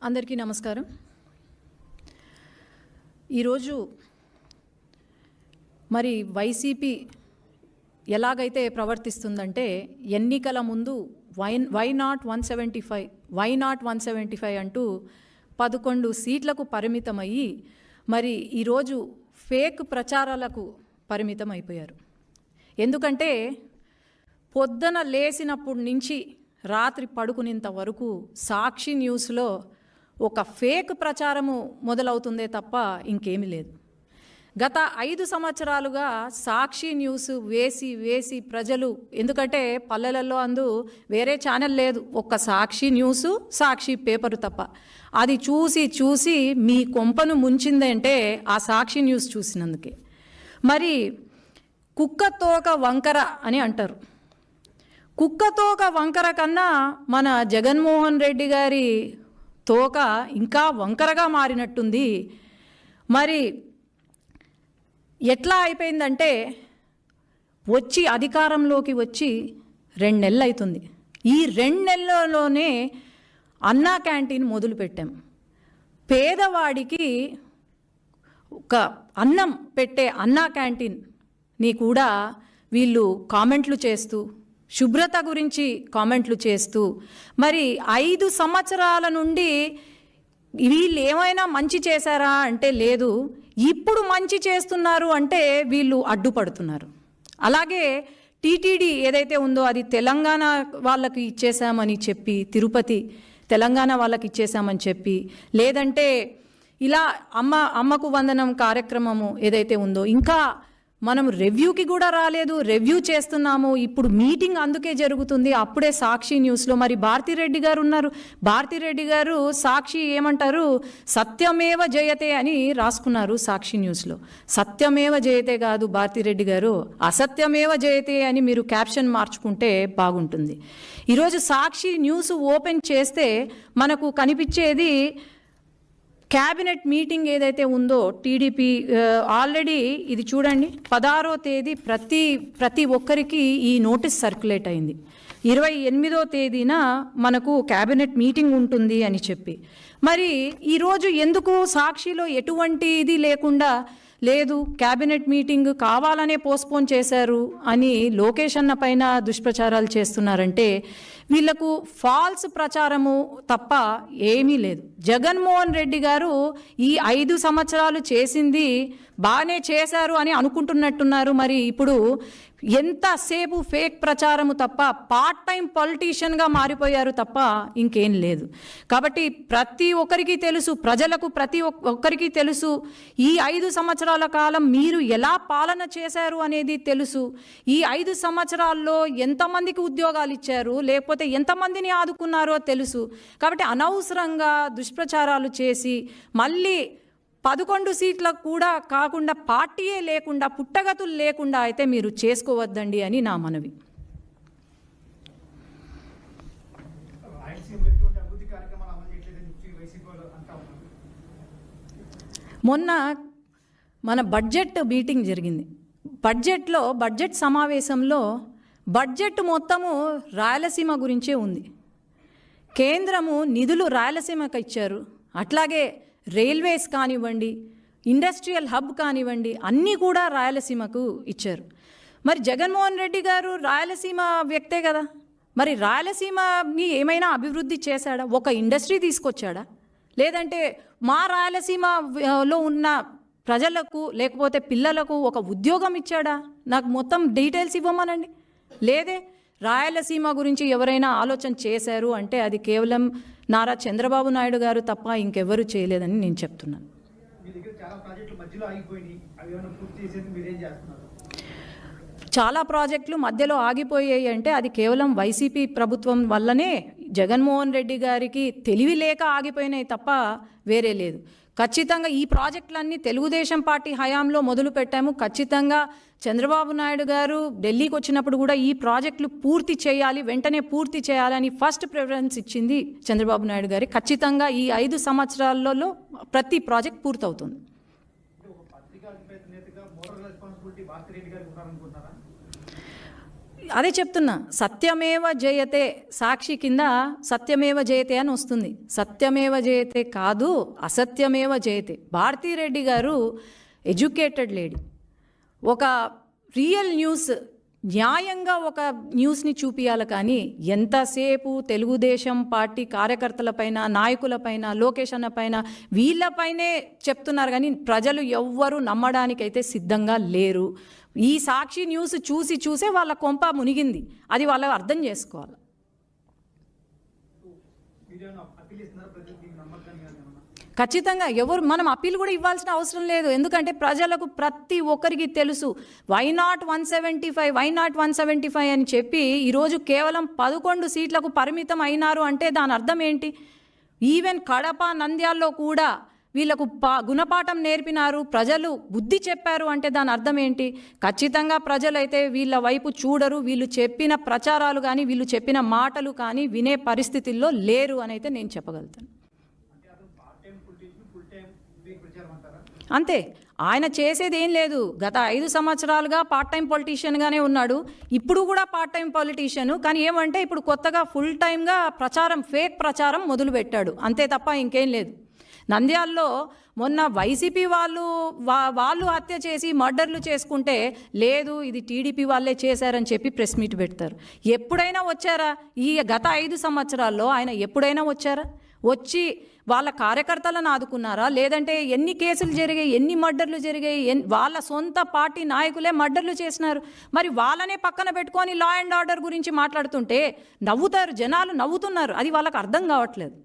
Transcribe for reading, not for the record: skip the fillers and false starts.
అందరికీ నమస్కారం. ఈరోజు మరి వైసీపీ ఎలాగైతే ప్రవర్తిస్తుందంటే ఎన్నికల ముందు వై నాట్ 175 అంటూ 11 సీట్లకు పరిమితమయ్యి మరి ఈరోజు ఫేక్ ప్రచారాలకు పరిమితం అయిపోయారు. ఎందుకంటే పొద్దున లేచినప్పటి నుంచి రాత్రి పడుకునేంత వరకు సాక్షి న్యూస్లో ఒక ఫేక్ ప్రచారము మొదలవుతుందే తప్ప ఇంకేమీ లేదు. గత 5 సంవత్సరాలుగా సాక్షి న్యూస్ వేసి ప్రజలు, ఎందుకంటే పల్లెలలో వేరే ఛానల్ లేదు, ఒక్క సాక్షి న్యూసు సాక్షి పేపరు తప్ప, అది చూసి మీ కొంపను ముంచిందంటే ఆ సాక్షి న్యూస్ చూసినందుకే. మరి కుక్కతోక వంకర అని అంటారు. కుక్కతోక వంకర కన్నా మన జగన్మోహన్ రెడ్డి గారి తోక ఇంకా వంకరగా మారినట్టుంది. మరి ఎట్లా అయిపోయిందంటే అధికారంలోకి వచ్చి 2 నెలలు అవుతుంది. ఈ 2 నెలల్లోనే అన్నా క్యాంటీన్ మొదలుపెట్టాం. పేదవాడికి ఒక అన్నం పెట్టే అన్నా క్యాంటీన్ని కూడా వీళ్ళు కామెంట్లు చేస్తూ, శుభ్రత గురించి కామెంట్లు చేస్తూ, మరి 5 సంవత్సరాల నుండి వీళ్ళు ఏమైనా మంచి చేశారా అంటే లేదు, ఇప్పుడు మంచి చేస్తున్నారు అంటే వీళ్ళు అడ్డుపడుతున్నారు. అలాగే టీటీడీ ఏదైతే ఉందో అది తెలంగాణ వాళ్ళకి ఇచ్చేసామని చెప్పి, తిరుపతి తెలంగాణ వాళ్ళకి ఇచ్చేసామని చెప్పి, లేదంటే ఇలా అమ్మకు వందనం కార్యక్రమము ఏదైతే ఉందో ఇంకా మనం రివ్యూకి కూడా రాలేదు, రివ్యూ చేస్తున్నాము. ఇప్పుడు మీటింగ్ అందుకే జరుగుతుంది. అప్పుడే సాక్షి న్యూస్లో మరి భారతిరెడ్డి గారు ఉన్నారు. భారతిరెడ్డి గారు సాక్షి ఏమంటారు, సత్యమేవ జయతే అని రాసుకున్నారు సాక్షి న్యూస్లో. సత్యమేవ జయతే కాదు భారతిరెడ్డి గారు, అసత్యమేవ జయతే అని మీరు క్యాప్షన్ మార్చుకుంటే బాగుంటుంది. ఈరోజు సాక్షి న్యూస్ ఓపెన్ చేస్తే మనకు కనిపించేది క్యాబినెట్ మీటింగ్ ఏదైతే ఉందో టీడీపీ ఆల్రెడీ ఇది చూడండి, 16వ తేదీ ప్రతి ఒక్కరికి ఈ నోటీస్ సర్క్యులేట్ అయింది. 28వ తేదీన మనకు క్యాబినెట్ మీటింగ్ ఉంటుంది అని చెప్పి, మరి ఈరోజు ఎందుకు సాక్షిలో ఎటువంటి ఇది లేకుండా లేదు, క్యాబినెట్ మీటింగ్ కావాలనే పోస్ట్పోన్ చేశారు అని లోకేష్ అన్న పైన దుష్ప్రచారాలు చేస్తున్నారంటే వీళ్లకు ఫాల్స్ ప్రచారము తప్ప ఏమీ లేదు. జగన్మోహన్ రెడ్డి గారు ఈ 5 సంవత్సరాలు చేసింది బాగానే చేశారు అని అనుకుంటున్నట్టున్నారు. మరి ఇప్పుడు ఎంతసేపు ఫేక్ ప్రచారము తప్ప పార్ట్ టైం పొలిటీషియన్గా మారిపోయారు తప్ప ఇంకేం లేదు. కాబట్టి ప్రతి ఒక్కరికి తెలుసు, ప్రజలకు ప్రతి ఒక్కరికి తెలుసు, ఈ 5 సంవత్సరాల కాలం మీరు ఎలా పాలన చేశారు అనేది తెలుసు. ఈ 5 సంవత్సరాల్లో ఎంతమందికి ఉద్యోగాలు ఇచ్చారు, లేకపోతే ఎంతమందిని ఆదుకున్నారో తెలుసు. కాబట్టి అనవసరంగా దుష్ప్రచారాలు చేసి మళ్ళీ 11 సీట్లకు కూడా కాకుండా పార్టీయే లేకుండా పుట్టగతులు లేకుండా అయితే మీరు చేసుకోవద్దండి అని నా మనవి. మొన్న మన బడ్జెట్ మీటింగ్ జరిగింది. బడ్జెట్ సమావేశంలో బడ్జెట్ మొత్తము రాయలసీమ గురించే ఉంది. కేంద్రము నిధులు రాయలసీమకు ఇచ్చారు. అట్లాగే రైల్వేస్ కానివ్వండి, ఇండస్ట్రియల్ హబ్ కానివ్వండి, అన్నీ కూడా రాయలసీమకు ఇచ్చారు. మరి జగన్మోహన్ రెడ్డి గారు రాయలసీమ వ్యక్తే కదా, మరి రాయలసీమని ఏమైనా అభివృద్ధి చేశాడా? ఒక ఇండస్ట్రీ తీసుకొచ్చాడా? లేదంటే మా రాయలసీమలో ఉన్న ప్రజలకు లేకపోతే పిల్లలకు ఒక ఉద్యోగం ఇచ్చాడా? నాకు మొత్తం డీటెయిల్స్ ఇవ్వమనండి. లేదే. రాయలసీమ గురించి ఎవరైనా ఆలోచన చేశారు అంటే అది కేవలం నారా చంద్రబాబు నాయుడు గారు తప్ప ఇంకెవరు చేయలేదని నేను చెప్తున్నాను. చాలా ప్రాజెక్టులు మధ్యలో ఆగిపోయాయి అంటే అది కేవలం వైసీపీ ప్రభుత్వం వల్లనే, జగన్మోహన్ రెడ్డి గారికి తెలివి లేక ఆగిపోయినాయి తప్ప వేరే లేదు. ఖచ్చితంగా ఈ ప్రాజెక్టులన్నీ తెలుగుదేశం పార్టీ హయాంలో మొదలు పెట్టాము. ఖచ్చితంగా చంద్రబాబు నాయుడు గారు ఢిల్లీకి వచ్చినప్పుడు కూడా ఈ ప్రాజెక్టులు పూర్తి చేయాలి, వెంటనే పూర్తి చేయాలని ఫస్ట్ ప్రిఫరెన్స్ ఇచ్చింది చంద్రబాబు నాయుడు గారి. ఖచ్చితంగా ఈ 5 సంవత్సరాలలో ప్రతి ప్రాజెక్ట్ పూర్తవుతుంది. అదే చెప్తున్నా, సత్యమేవ జయతే, సాక్షి కింద సత్యమేవ జయతే అని వస్తుంది. సత్యమేవ జయతే కాదు, అసత్యమేవ జయతే. భారతీరెడ్డి గారు ఎడ్యుకేటెడ్ లేడీ. ఒక రియల్ న్యూస్, న్యాయంగా ఒక న్యూస్ని చూపించాలి. కానీ ఎంతసేపు తెలుగుదేశం పార్టీ కార్యకర్తలపైన, నాయకులపైన, లోకేష్ అన్న పైన, వీళ్ళపైనే చెప్తున్నారు. కానీ ప్రజలు ఎవ్వరూ నమ్మడానికైతే సిద్ధంగా లేరు. ఈ సాక్షి న్యూస్ చూసే వాళ్ళ కొంప మునిగింది. అది వాళ్ళు అర్థం చేసుకోవాలి. ఖచ్చితంగా ఎవరు మనం అప్పీల్ కూడా ఇవ్వాల్సిన అవసరం లేదు. ఎందుకంటే ప్రజలకు ప్రతి ఒక్కరికి తెలుసు. వై నాట్ 175 అని చెప్పి ఈరోజు కేవలం 11 సీట్లకు పరిమితం అయినారు అంటే దాని అర్థం ఏంటి? ఈవెన్ కడప, నంద్యాల్లో కూడా వీళ్ళకు గుణపాఠం నేర్పినారు, ప్రజలు బుద్ధి చెప్పారు అంటే దాని అర్థం ఏంటి? ఖచ్చితంగా ప్రజలైతే వీళ్ళ వైపు చూడరు. వీళ్ళు చెప్పిన ప్రచారాలు కానీ, వీళ్ళు చెప్పిన మాటలు కానీ వినే పరిస్థితుల్లో లేరు అని అయితే నేను చెప్పగలుగుతాను. అంతే, ఆయన చేసేది ఏం లేదు. గత 5 సంవత్సరాలుగా పార్ట్ టైం పొలిటీషియన్గానే ఉన్నాడు. ఇప్పుడు కూడా పార్ట్ టైం పొలిటీషియన్. కానీ ఏమంటే ఇప్పుడు కొత్తగా ఫుల్ టైమ్గా ప్రచారం, ఫేక్ ప్రచారం మొదలుపెట్టాడు. అంతే తప్ప ఇంకేం లేదు. నంద్యాల్లో మొన్న వైసీపీ వాళ్ళు హత్య చేసి మర్డర్లు చేసుకుంటే, లేదు ఇది టీడీపీ వాళ్ళే చేశారని చెప్పి ప్రెస్ మీట్ పెడతారు. ఎప్పుడైనా వచ్చారా? ఈ గత 5 సంవత్సరాల్లో ఆయన ఎప్పుడైనా వచ్చారా? వచ్చి వాళ్ళ కార్యకర్తలను ఆదుకున్నారా? లేదంటే ఎన్ని కేసులు జరిగాయి, ఎన్ని మర్డర్లు జరిగాయి? వాళ్ళ సొంత పార్టీ నాయకులే మర్డర్లు చేసినారు. మరి వాళ్ళనే పక్కన పెట్టుకొని లా అండ్ ఆర్డర్ గురించి మాట్లాడుతుంటే నవ్వుతారు, జనాలు నవ్వుతున్నారు. అది వాళ్ళకి అర్థం కావట్లేదు.